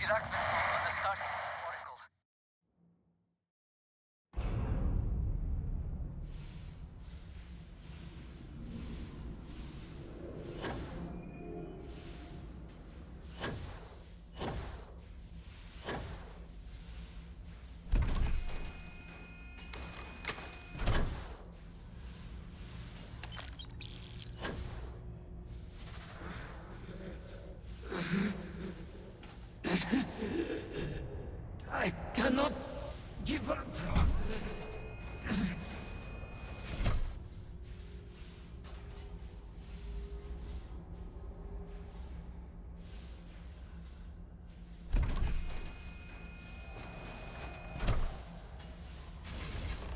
Iraq on the Starfield Oracle. I cannot give up.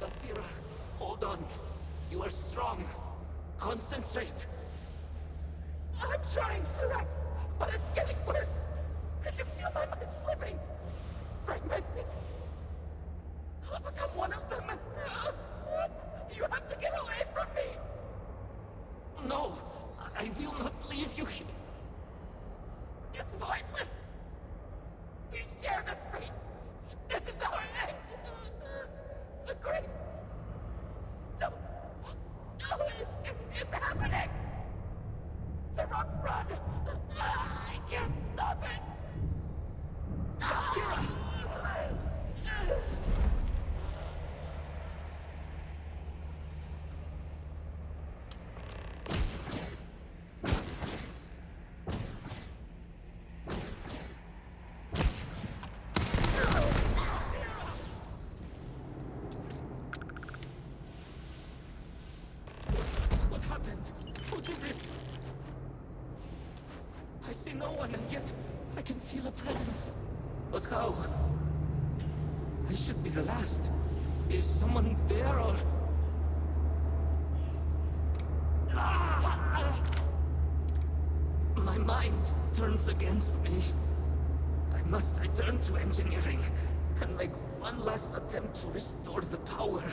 Asira, hold on. You are strong. Concentrate. I'm trying, Surak, but it's getting worse. I can feel my mind slipping. Fragmented. I'll become one of them. You have to get away from me. No, I will not leave you here. It's pointless. We share this fate. This is our end. Agree? No. No, it's happening. Surak, run. I can't stop it. Asira! What happened? Who did this? I see no one, and yet I can feel a presence. But how? I should be the last. Is someone there or... My mind turns against me. I must return to engineering and make one last attempt to restore the power.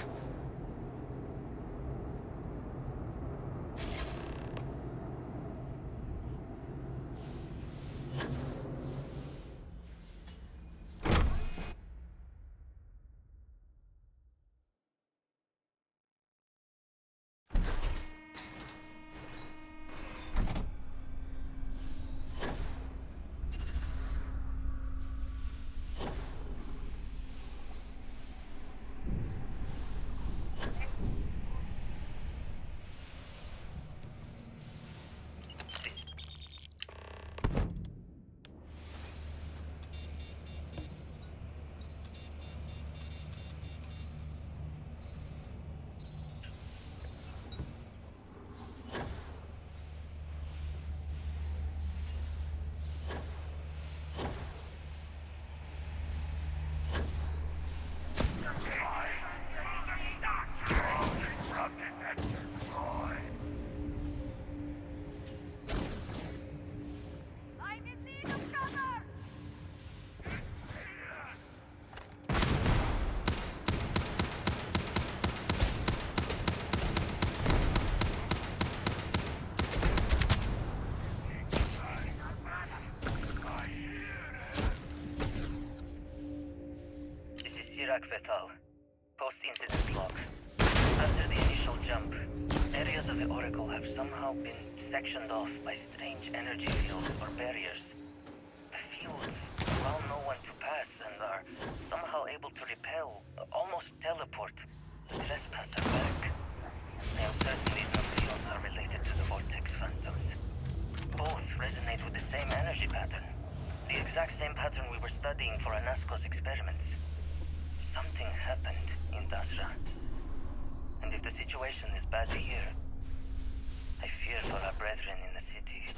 Fatal. Post-incident log. After the initial jump, areas of the Oracle have somehow been sectioned off by strange energy fields or barriers. The fields allow no one to pass and are somehow able to repel, almost teleport, the trespasser back. Now certainly some fields are related to the Vortex Phantoms. Both resonate with the same energy pattern. The exact same pattern we were studying for Anasco's experiments. Something happened in Dasra. And if the situation is bad here, I fear for our brethren in the city.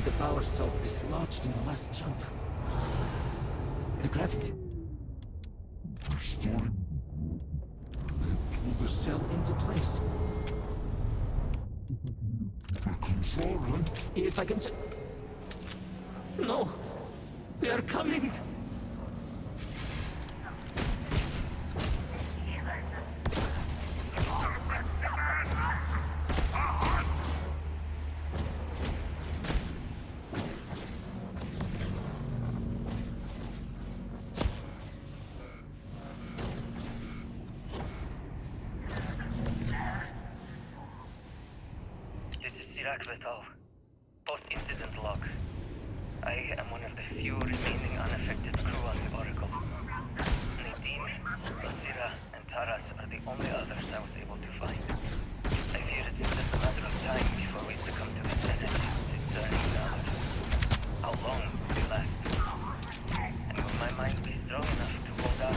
The power cells dislodged in the last jump. The gravity. Pull the cell into place. Control room. If I can just... No! They are coming! Post-incident log. I am one of the few remaining unaffected crew on the Oracle. Nadine, Basira, and Taras are the only others I was able to find. I fear it's just a matter of time before we succumb to this energy discerning the others. How long will it last? And will my mind be strong enough to hold out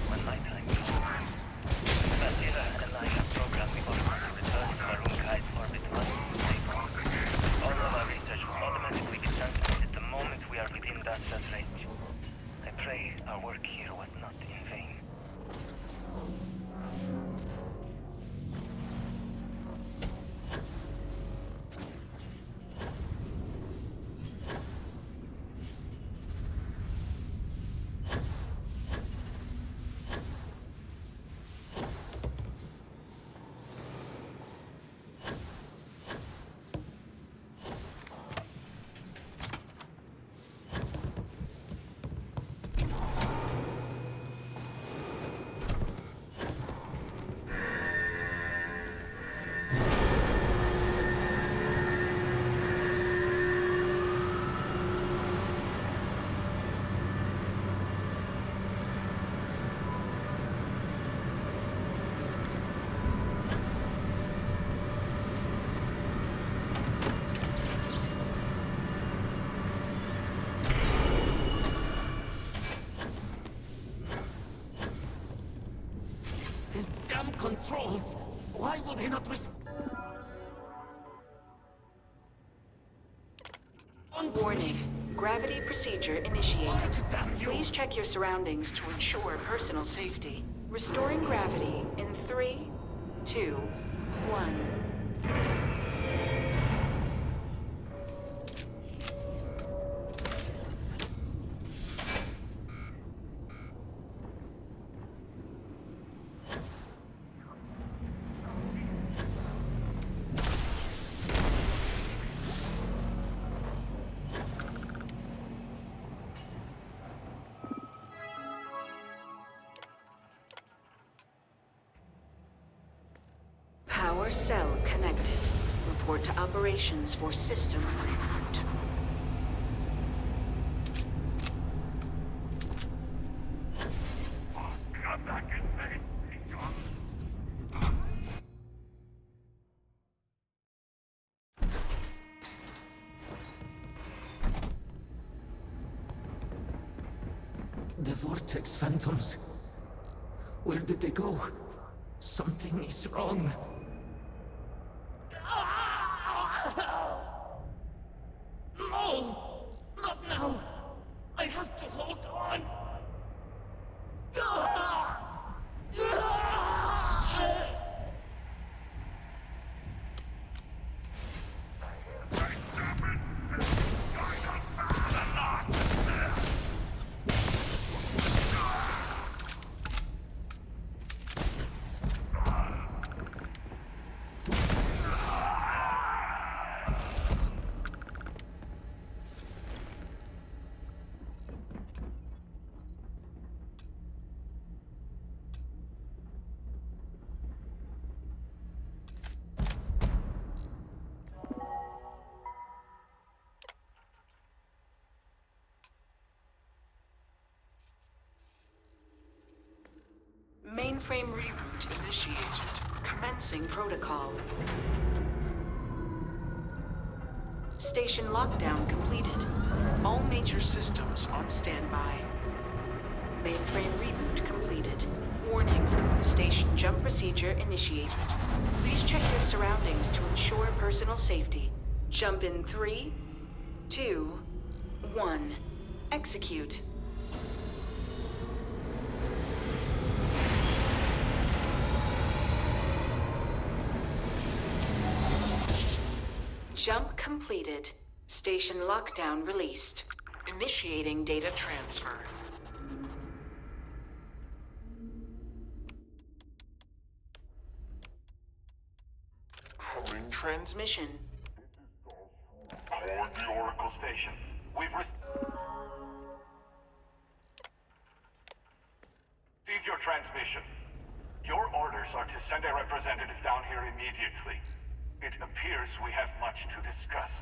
when my time comes? Basira and I have programmed the Oracle to return to Maroon Kai's orbit once safe. All of our research will automatically be transmitted the moment we are within that range. I pray our work here was not in vain. Controls! Why would they not respond? Warning. Gravity procedure initiated. Please check your surroundings to ensure personal safety. Restoring gravity in 3, 2, 1. Power cell connected. Report to operations for system reboot. The vortex phantoms. Where did they go? Something is wrong. No! Not now! I have to hold on! Mainframe reboot initiated. Commencing protocol. Station lockdown completed. All major systems on standby. Mainframe reboot completed. Warning. Station jump procedure initiated. Please check your surroundings to ensure personal safety. Jump in 3, 2, 1. Execute. Jump completed. Station lockdown released. Initiating data transfer. Transmission. Aboard the Oracle station. We've received your transmission. Your orders are to send a representative down here immediately. It appears we have much to discuss.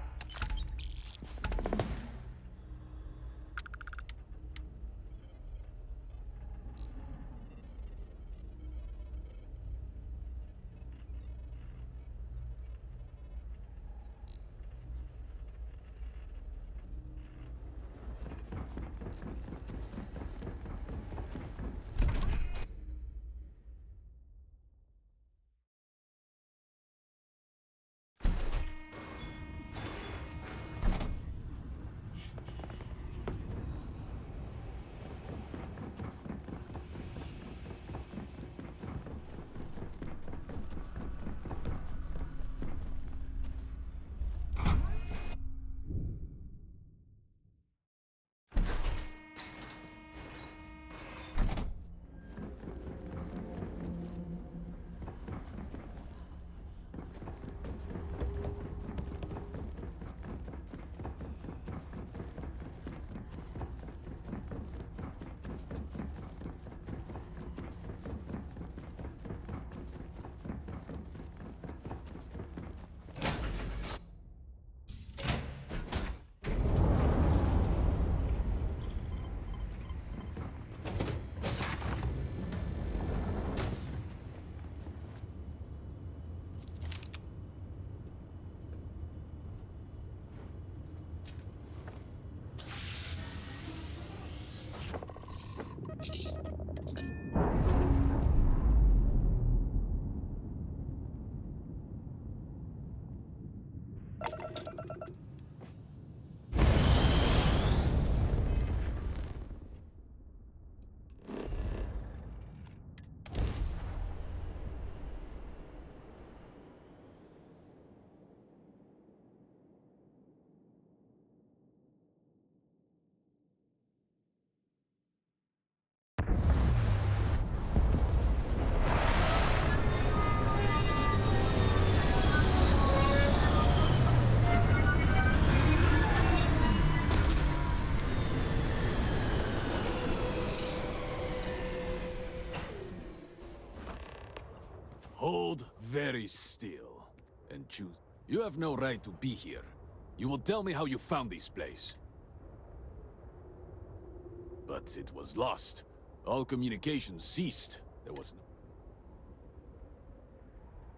Hold very still and choose. You have no right to be here. You will tell me how you found this place. But it was lost. All communication ceased. There was no...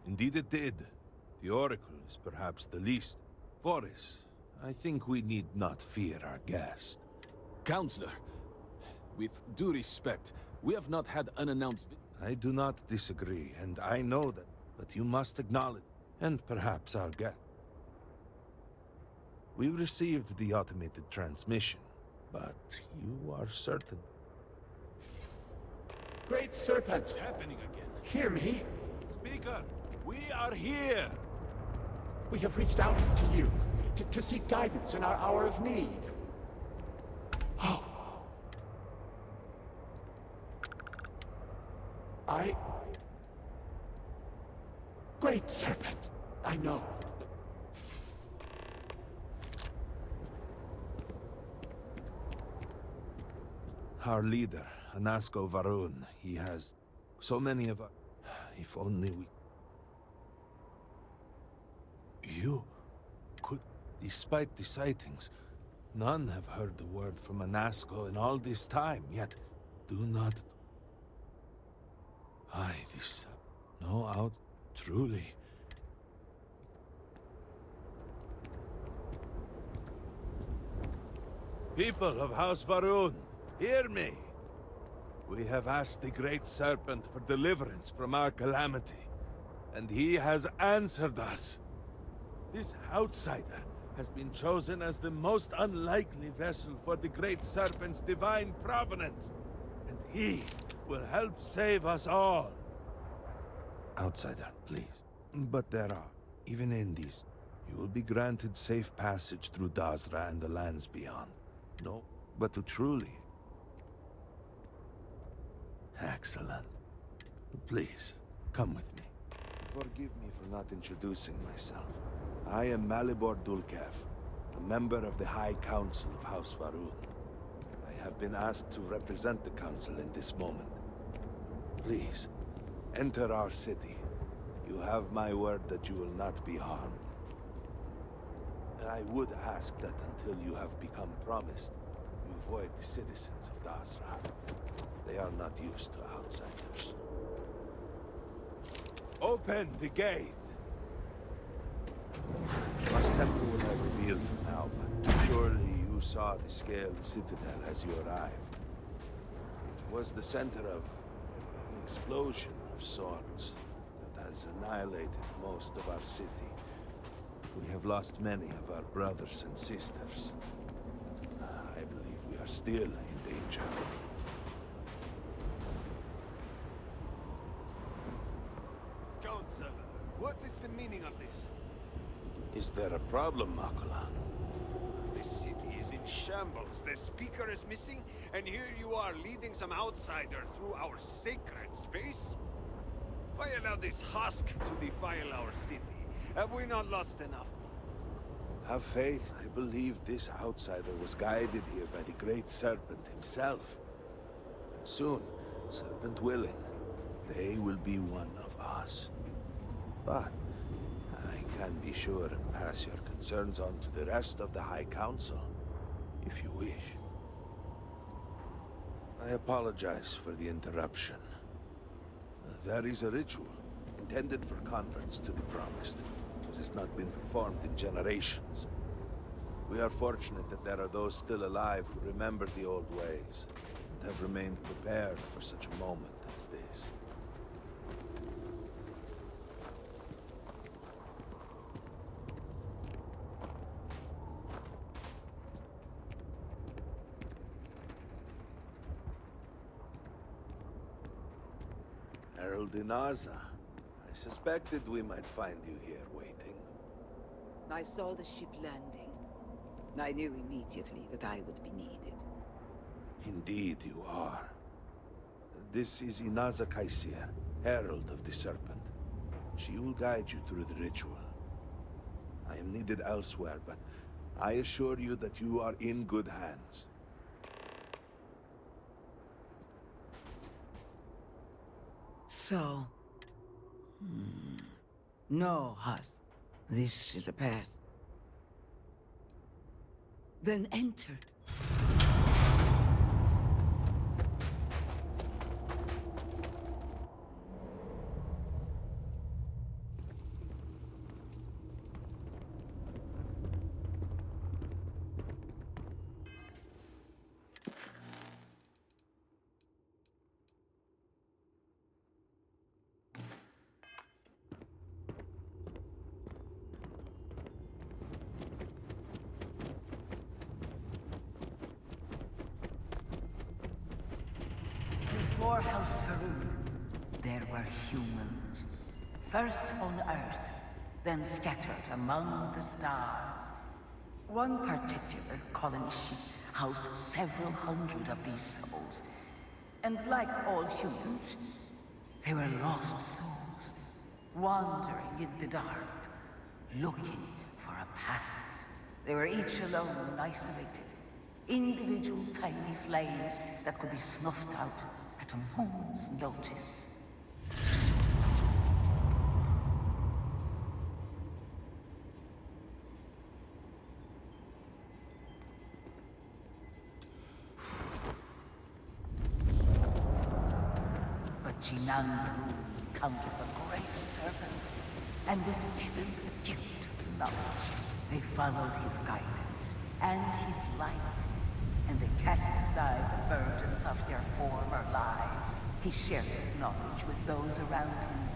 Indeed it did. The Oracle is perhaps the least. Forris, I think we need not fear our guest. Counselor, with due respect, we have not had unannounced... I do not disagree, and I know that, but you must acknowledge, and perhaps our guest. We received the automated transmission, but you are certain. Great serpents, What's happening again? hear me. Speaker, we are here! We have reached out to you to seek guidance in our hour of need. Oh. Great serpent, I know. Our leader, Anasko Varun, he has so many of us. If only we... You could... Despite the sightings, none have heard the word from Anasko in all this time, yet do not... this... No out... Truly... People of House Varun, hear me! We have asked the Great Serpent for deliverance from our calamity, and he has answered us. This outsider has been chosen as the most unlikely vessel for the Great Serpent's divine provenance, and he will help save us all. Outsider, please. But there are, even in these, you will be granted safe passage through Dazra and the lands beyond. No, but to truly... Excellent. Please, come with me. Forgive me for not introducing myself. I am Malibor Dulkev, a member of the High Council of House Varun. I have been asked to represent the Council in this moment. Please, enter our city. You have my word that you will not be harmed. I would ask that until you have become promised, you avoid the citizens of Dazra. They are not used to outsiders. Open the gate! Lost Temple will have revealed for now, but surely you saw the scaled citadel as you arrived. It was the center of an explosion of sorts that has annihilated most of our city. We have lost many of our brothers and sisters. I believe we are still in danger. Counselor, what is the meaning of this? Is there a problem, Makula? The city is in shambles. The speaker is missing, and here you are leading some outsider through our sacred space? Why allow this husk to defile our city? Have we not lost enough? Have faith. I believe this outsider was guided here by the Great Serpent himself. And soon, Serpent willing, they will be one of us. But I can be sure and pass your concerns on to the rest of the High Council, if you wish. I apologize for the interruption. There is a ritual intended for converts to the Promised. It has not been performed in generations. We are fortunate that there are those still alive who remember the old ways and have remained prepared for such a moment as this. Herald Inaza, I suspected we might find you here waiting. I saw the ship landing. I knew immediately that I would be needed. Indeed you are. This is Inaza Kaisir, Herald of the Serpent. She will guide you through the ritual. I am needed elsewhere, but I assure you that you are in good hands. So... No, Hus. This is a path. Then enter. Before House Varun, there were humans. First on Earth, then scattered among the stars. One particular colony ship housed several hundred of these souls. And like all humans, they were lost souls, wandering in the dark, looking for a path. They were each alone and isolated, individual tiny flames that could be snuffed out at a moment's notice. But Jinangaru encountered the great serpent and was given the gift of knowledge. They followed his guidance and his light, and they cast aside the burdens of their former lives. He shared his knowledge with those around him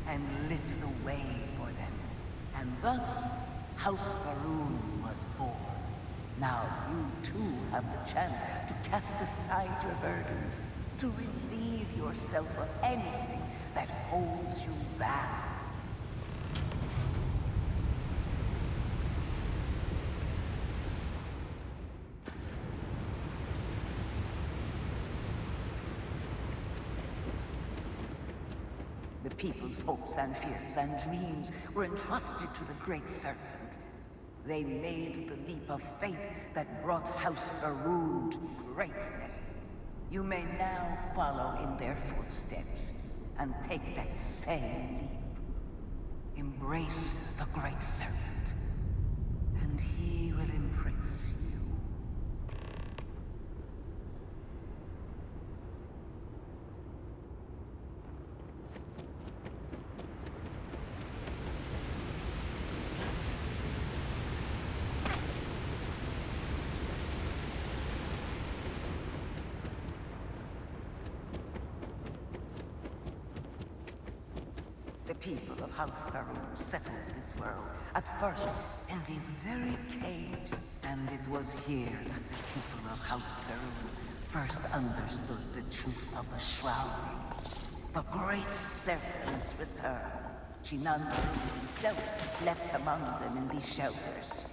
and lit the way for them. And thus, House Varun was was born. Now you too have the chance to cast aside your burdens, to relieve yourself of anything that holds you back. The people's hopes and fears and dreams were entrusted to the Great Serpent. They made the leap of faith that brought House Varun to greatness. You may now follow in their footsteps and take that same leap. Embrace the Great Serpent, and he will embrace you. The people of House Varun settled this world, at first in these very caves. And it was here that the people of House Varun first understood the truth of the shrouding. The Great Serpent's return. Shinandu himself slept among them in these shelters.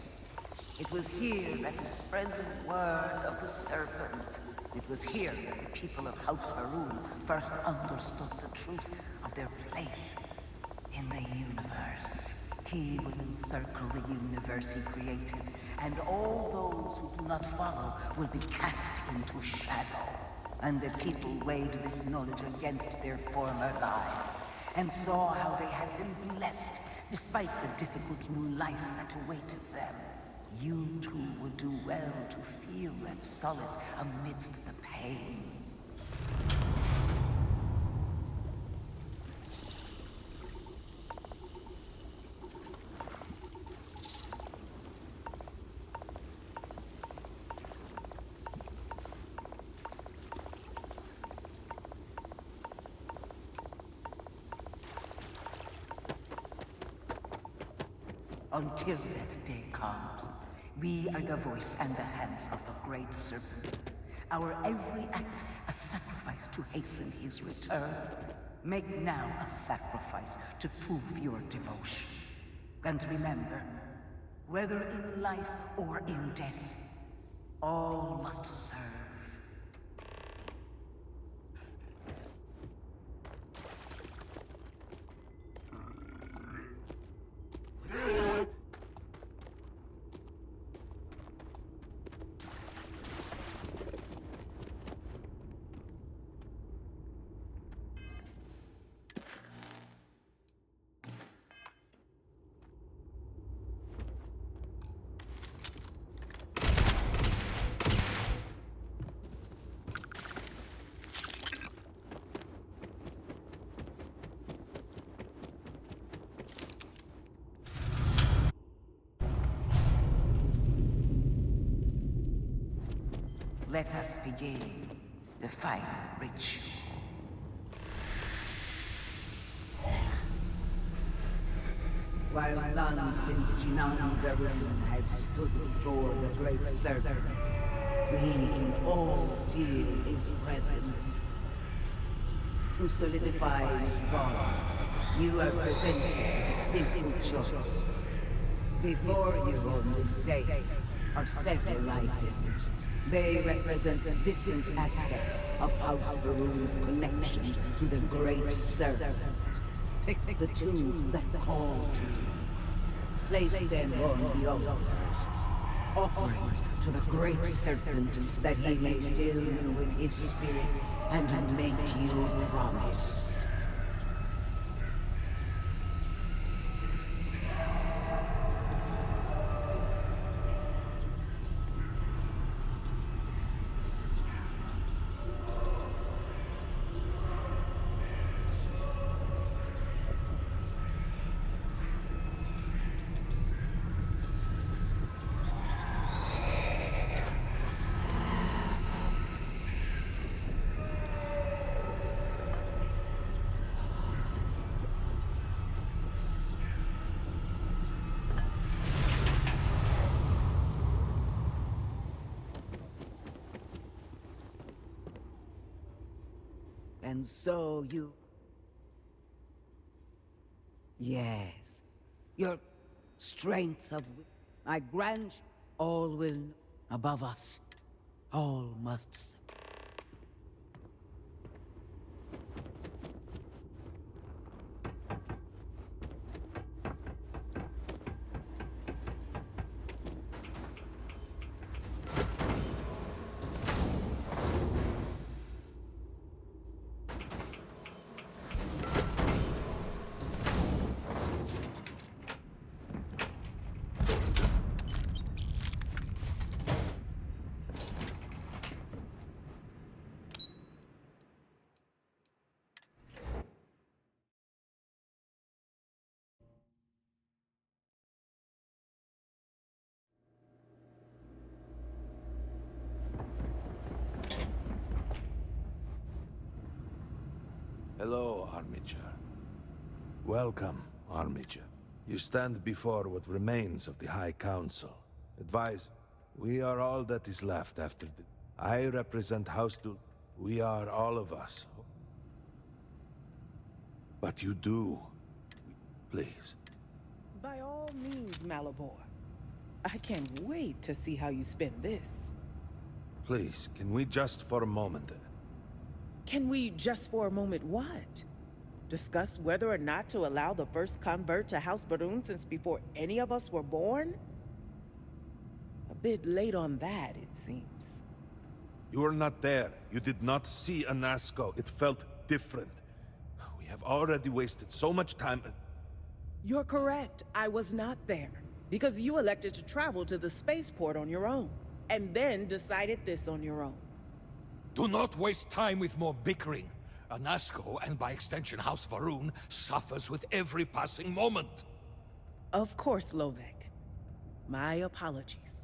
It was here that he spread the word of the serpent. It was here that the people of House Varun first understood the truth of their place in the universe. He will encircle the universe he created, and all those who do not follow will be cast into shadow. And the people weighed this knowledge against their former lives, and saw how they had been blessed despite the difficult new life that awaited them. You too would do well to feel that solace amidst the pain. Until that day comes, we are the voice and the hands of the Great Serpent. Our every act a sacrifice to hasten his return. Make now a sacrifice to prove your devotion. And remember, whether in life or in death, all must serve. Let us begin the final ritual. While none since Jinan Varun have stood before the Great Serpent, we can all feel his presence. To solidify this bond, you are presented a simple choice. Before you on this dais are several items. They represent different aspects of House Varun's connection to the Great Serpent. Pick the two that call to you. Place them on the altars. Offerings to the Great Serpent that he may fill you with his spirit and make you promise. And so you... Yes. Your strength of... I grant you, all will... Above us, all must... Hello, Armiger. Welcome, Armiger. You stand before what remains of the High Council. Advise, we are all that is left after the... I represent House Dul... We are all of us. But you do. Please. By all means, Malibor. I can't wait to see how you spend this. Please, can we just for a moment... Can we just for a moment what? Discuss whether or not to allow the first convert to House Varun since before any of us were born? A bit late on that, it seems. You were not there. You did not see Anasco. It felt different. We have already wasted so much time... You're correct. I was not there. Because you elected to travel to the spaceport on your own. And then decided this on your own. Do not waste time with more bickering. Anasco, and by extension House Varun, suffers with every passing moment. Of course, Lovek. My apologies.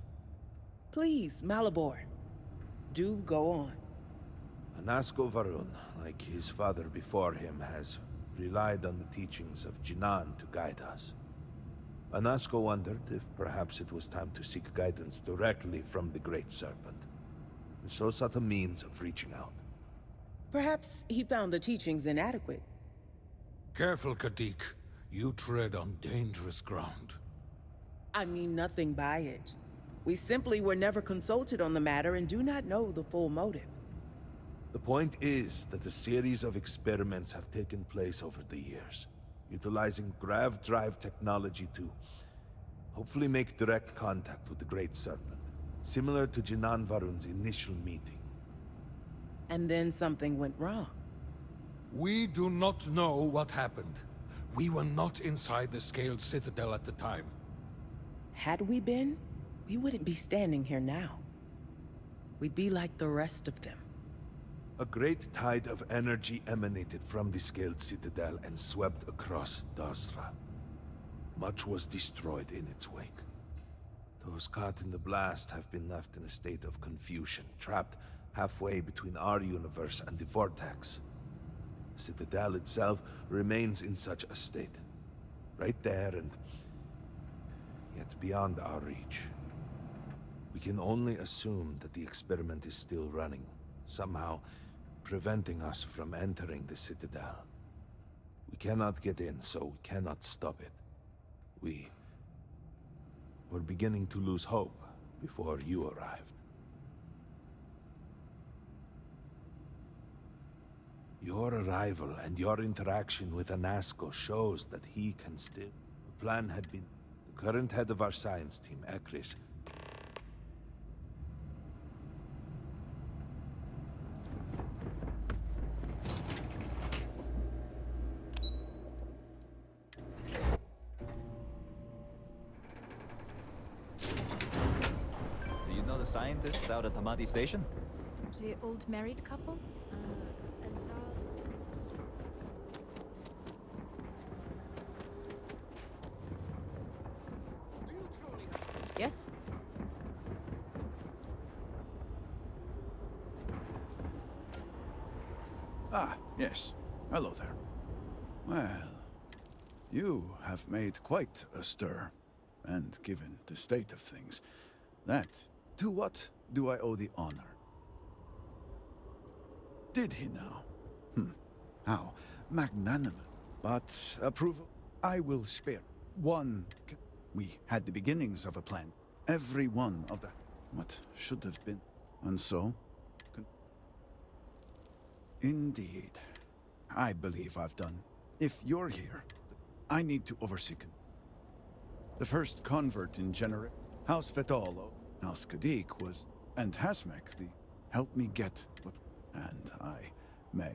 Please, Malibor, do go on. Anasco Varun, like his father before him, has relied on the teachings of Jinan to guide us. Anasco wondered if perhaps it was time to seek guidance directly from the Great Serpent, and so sought a means of reaching out. Perhaps he found the teachings inadequate. Careful, Kadik. You tread on dangerous ground. I mean nothing by it. We simply were never consulted on the matter and do not know the full motive. The point is that a series of experiments have taken place over the years, utilizing grav drive technology to hopefully make direct contact with the Great Serpent, similar to Jinan Varun's initial meeting. And then something went wrong. We do not know what happened. We were not inside the Scaled Citadel at the time. Had we been, we wouldn't be standing here now. We'd be like the rest of them. A great tide of energy emanated from the Scaled Citadel and swept across Dasra. Much was destroyed in its wake. Those caught in the blast have been left in a state of confusion, trapped halfway between our universe and the Vortex. The Citadel itself remains in such a state. Right there and yet beyond our reach. We can only assume that the experiment is still running, somehow preventing us from entering the Citadel. We cannot get in, so we cannot stop it. We're beginning to lose hope before you arrived. Your arrival and your interaction with Anasco shows that he can still... The plan had been... The current head of our science team, Ekris... Do you know the scientists out at Hamadi Station? The old married couple? Yes? Ah, yes. Hello there. Well, you have made quite a stir. And given the state of things, to what do I owe the honor? Did he now? How magnanimous. But approval, I will spare. One. We had the beginnings of a plan. Every one of the. What should have been. And so. Indeed. I believe I've done. If you're here, I need to oversee. The first convert in House Vetolo, House Kadik was, and Hasmek, the help me get what, and I may.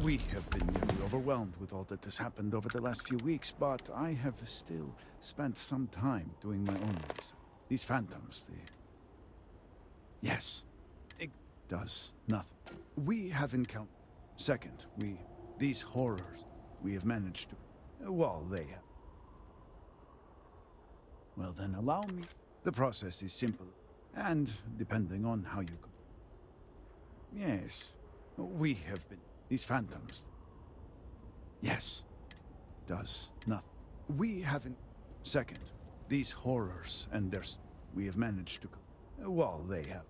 We have been nearly overwhelmed with all that has happened over the last few weeks, but I have still spent some time doing my own research. These phantoms, Yes, it does nothing. We have encountered. Second, these horrors, we have managed to, well, they have. Well then, allow me. The process is simple, and depending on how you go. Yes, we have been, these phantoms. Yes, does nothing. We haven't. Second, these horrors and we have managed to, well, they have.